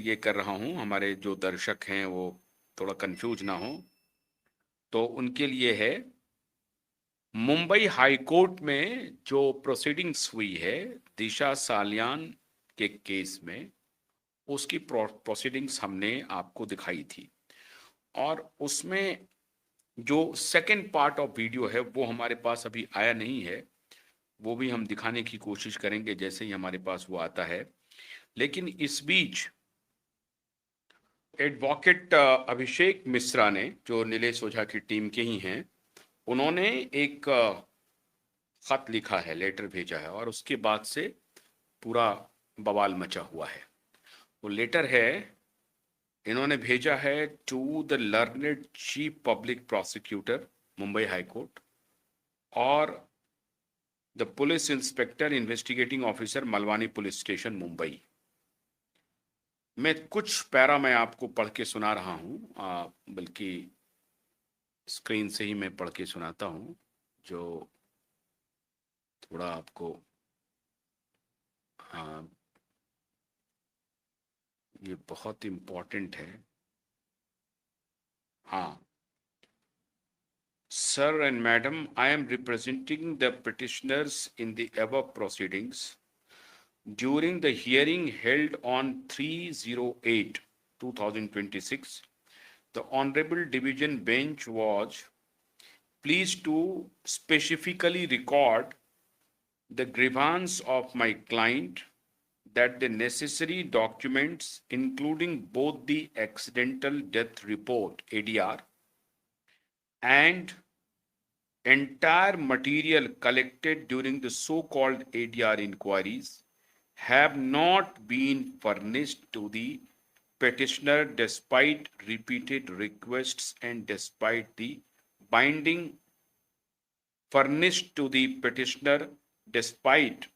ये कर रहा हूं, हमारे जो दर्शक हैं वो थोड़ा कंफ्यूज ना हो, तो उनके लिए है। मुंबई हाई कोर्ट में जो प्रोसीडिंग्स हुई है दिशा सालियान के केस में, उसकी प्रोसीडिंग्स हमने आपको दिखाई थी। और उसमें जो सेकंड पार्ट ऑफ वीडियो है वो हमारे पास अभी आया नहीं है, वो भी हम दिखाने की कोशिश करेंगे जैसे ही हमारे पास वो आता है। लेकिन इस बीच एडवोकेट अभिषेक मिश्रा ने, जो नीलेश ओझा की टीम के ही हैं, उन्होंने एक खत लिखा है, लेटर भेजा है, और उसके बाद से पूरा बवाल मचा हुआ है। वो लेटर है, इन्होंने भेजा है to the learned chief public prosecutor Mumbai high court और the police inspector investigating officer Malvani police station Mumbai. मैं कुछ पैरा मैं आपको पढ़ के सुना रहा हूं, बल्कि स्क्रीन से ही मैं पढ़ के सुनाता हूं, जो थोड़ा आपको, हाँ, ये बहुत इम्पोर्टेंट है। हाँ, Sir and Madam, I am representing the petitioners in the above proceedings. During the hearing held on 3/08/2026, the Honorable Division Bench was pleased to specifically record the grievance of my client that the necessary documents, including both the accidental death report (ADR) and entire material collected during the so-called ADR inquiries, have not been furnished to the petitioner despite repeated requests and despite the binding furnished to the petitioner despite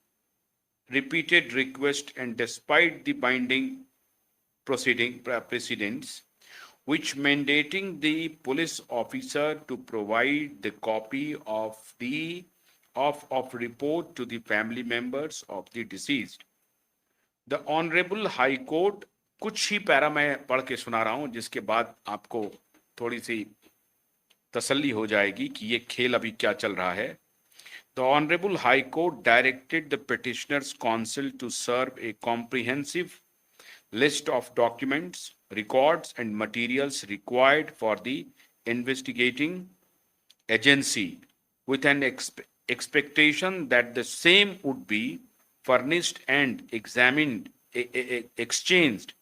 repeated requests and despite the binding precedents, which mandating the police officer to provide the copy of report to the family members of the deceased. The Honorable High Court, कुछ ही para मैं पढ़ के सुना रहा हूं, जिसके बाद आपको थोड़ी सी तसल्ली हो जाएगी कि ये खेल अभी क्या चल रहा है। The Honorable High Court directed the petitioner's counsel to serve a comprehensive list of documents, records, and materials required for the investigating agency with an expectation that the same would be furnished and examined, exchanged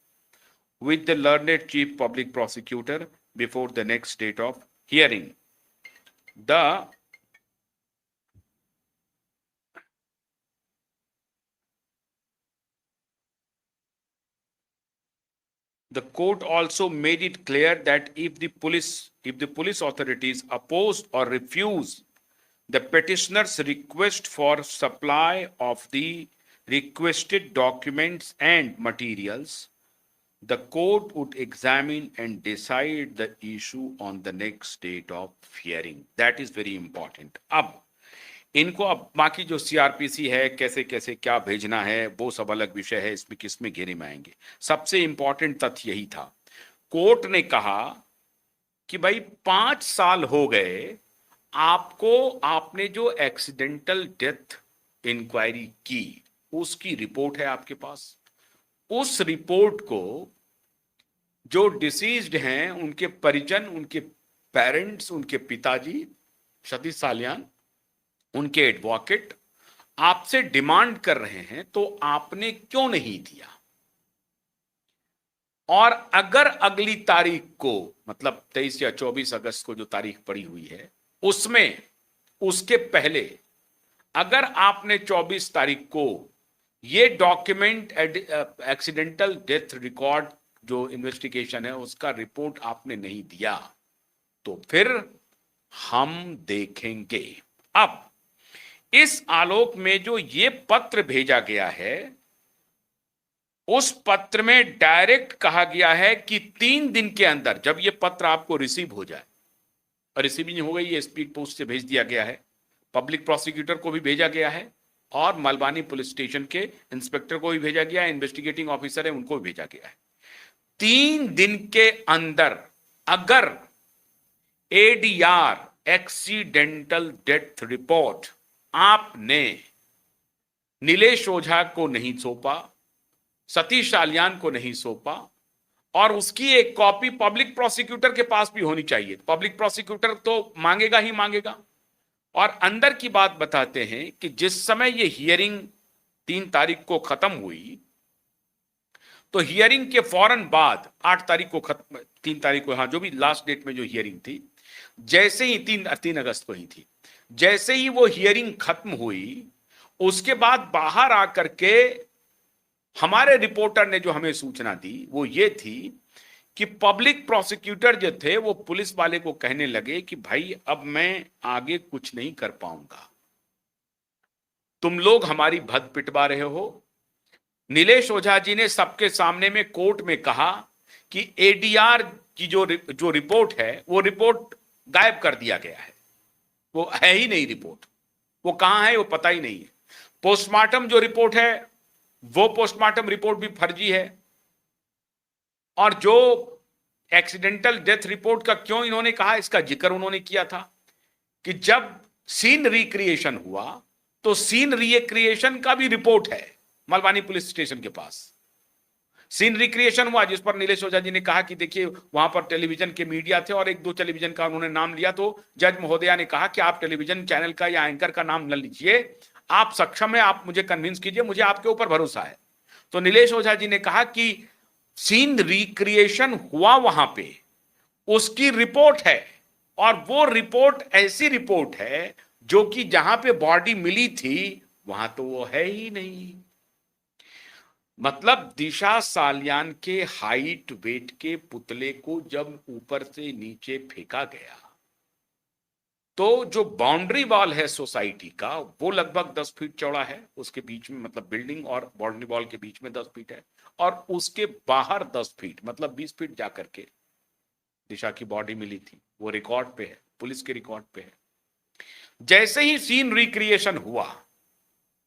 with the learned chief public prosecutor before the next date of hearing. The court also made it clear that if the police authorities oppose or refuse the petitioner's request for supply of the requested documents and materials, the court would examine and decide the issue on the next date of hearing. That is very important. अब इनको, अब बाकी जो CrPC है, कैसे कैसे क्या भेजना है, वो सब अलग विषय है, इसमें किसमें घेरे में आएंगे। सबसे इंपॉर्टेंट तथ्य यही था, कोर्ट ने कहा कि भाई 5 साल हो गए आपको, आपने जो एक्सीडेंटल डेथ इंक्वायरी की उसकी रिपोर्ट है आपके पास। उस रिपोर्ट को जो डिसीज्ड हैं, उनके परिजन, उनके पेरेंट्स, उनके पिताजी सतीश सालियान, उनके एडवोकेट आपसे डिमांड कर रहे हैं, तो आपने क्यों नहीं दिया? और अगर अगली तारीख को, मतलब 23 या 24 अगस्त को जो तारीख पड़ी हुई है, उसमें उसके पहले अगर आपने 24 तारीख को ये डॉक्यूमेंट, एक्सीडेंटल डेथ रिकॉर्ड जो इन्वेस्टिगेशन है उसका रिपोर्ट आपने नहीं दिया, तो फिर हम देखेंगे। अब इस आलोक में जो ये पत्र भेजा गया है, उस पत्र में डायरेक्ट कहा गया है कि 3 दिन के अंदर, जब ये पत्र आपको रिसीव हो जाए, और रिसीविंग हो गई, ये स्पीड पोस्ट से भेज दिया गया है, पब्लिक प्रोसिक्यूटर को भी भेजा गया है, और मलबानी पुलिस स्टेशन के इंस्पेक्टर को भी भेजा गया है, इन्वेस्टिगेटिंग ऑफिसर है उनको भी भेजा गया है। 3 दिन के अंदर अगर एडीआर एक्सीडेंटल डेथ रिपोर्ट आपने नीलेश ओझा को नहीं सौंपा, सतीश साल्यान को नहीं सौंपा, और उसकी एक कॉपी पब्लिक प्रोसिक्यूटर के पास भी होनी चाहिए। पब्लिक प्रोसिक्यूटर तो मांगेगा ही मांगेगा। और अंदर की बात बताते हैं कि जिस समय ये हियरिंग 3 तारीख को खत्म हुई, तो हियरिंग के फौरन बाद 8 तारीख को खत्म, 3 तारीख को, हाँ जो भी लास्ट डेट में जो हियरिंग थी, जैसे ही 3 अगस्त को ही थी, जैसे ही वो हियरिंग खत्म हुई, उसके बाद बाहर आकर के हमारे रिपोर्टर ने जो हमें सूचना दी वो ये थी कि पब्लिक प्रोसिक्यूटर जो थे वो पुलिस वाले को कहने लगे कि भाई अब मैं आगे कुछ नहीं कर पाऊंगा, तुम लोग हमारी भद पिटवा रहे हो। नीलेश ओझा जी ने सबके सामने में कोर्ट में कहा कि एडीआर की जो रिपोर्ट है वो रिपोर्ट गायब कर दिया गया है, वो है ही नहीं रिपोर्ट, वो कहां है वो पता ही नहीं है। पोस्टमार्टम जो रिपोर्ट है वो पोस्टमार्टम रिपोर्ट भी फर्जी है। और जो एक्सीडेंटल डेथ रिपोर्ट का क्यों इन्होंने कहा, इसका जिक्र उन्होंने किया था कि जब सीन रिक्रिएशन हुआ तो सीन रिक्रिएशन का भी रिपोर्ट है मलवानी पुलिस स्टेशन के पास। सीन रिक्रिएशन हुआ जिस पर नीलेश ओझा जी ने कहा कि देखिए वहां पर टेलीविजन के मीडिया थे और 1-2 टेलीविजन का उन्होंने नाम लिया, तो जज महोदया ने कहा कि आप टेलीविजन चैनल का या एंकर का नाम न लीजिए, आप सक्षम है, आप मुझे कन्विंस कीजिए, मुझे आपके ऊपर भरोसा है। तो नीलेश ओझा जी ने कहा कि सीन रिक्रिएशन हुआ वहां पे, उसकी रिपोर्ट है, और वो रिपोर्ट ऐसी रिपोर्ट है जो कि जहां पे बॉडी मिली थी वहां तो वो है ही नहीं। मतलब दिशा साल्यान के हाइट वेट के पुतले को जब ऊपर से नीचे फेंका गया तो जो बाउंड्री वॉल है सोसाइटी का वो लगभग 10 फीट चौड़ा है, उसके बीच में मतलब बिल्डिंग और बाउंड्री वॉल के बीच में 10 फीट है, और उसके बाहर 10 फीट मतलब 20 फीट जाकर के दिशा की बॉडी मिली थी। वो रिकॉर्ड पे है, पुलिस के रिकॉर्ड पे है। जैसे ही सीन रिक्रिएशन हुआ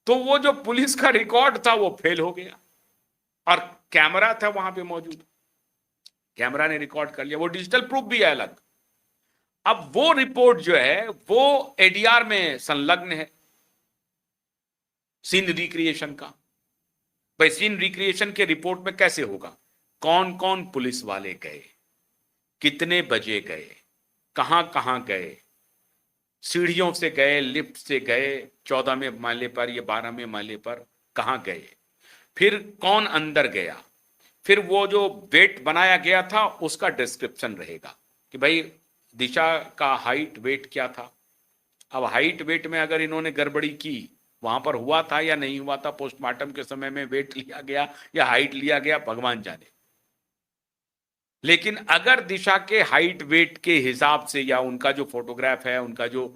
तो वो जो पुलिस का रिकॉर्ड था वो फेल हो गया, और कैमरा था वहां पे मौजूद, कैमरा ने रिकॉर्ड कर लिया, वो डिजिटल प्रूफ भी है अलग। अब वो रिपोर्ट जो है वो एडीआर में संलग्न है सीन रिक्रिएशन का। भाई सीन रिक्रिएशन के रिपोर्ट में कैसे होगा, कौन कौन पुलिस वाले गए, कितने बजे गए, कहां कहां गए, सीढ़ियों से गए, लिफ्ट से गए, 14वें माले पर या 12वें माले पर कहां गए, फिर कौन अंदर गया, फिर वो जो वेट बनाया गया था उसका डिस्क्रिप्शन रहेगा कि भाई दिशा का हाइट वेट क्या था। अब हाइट वेट में अगर इन्होंने गड़बड़ी की, वहां पर हुआ था या नहीं हुआ था, पोस्टमार्टम के समय में वेट लिया गया या हाइट लिया गया, भगवान जाने। लेकिन अगर दिशा के हाइट वेट के हिसाब से या उनका जो फोटोग्राफ है, उनका जो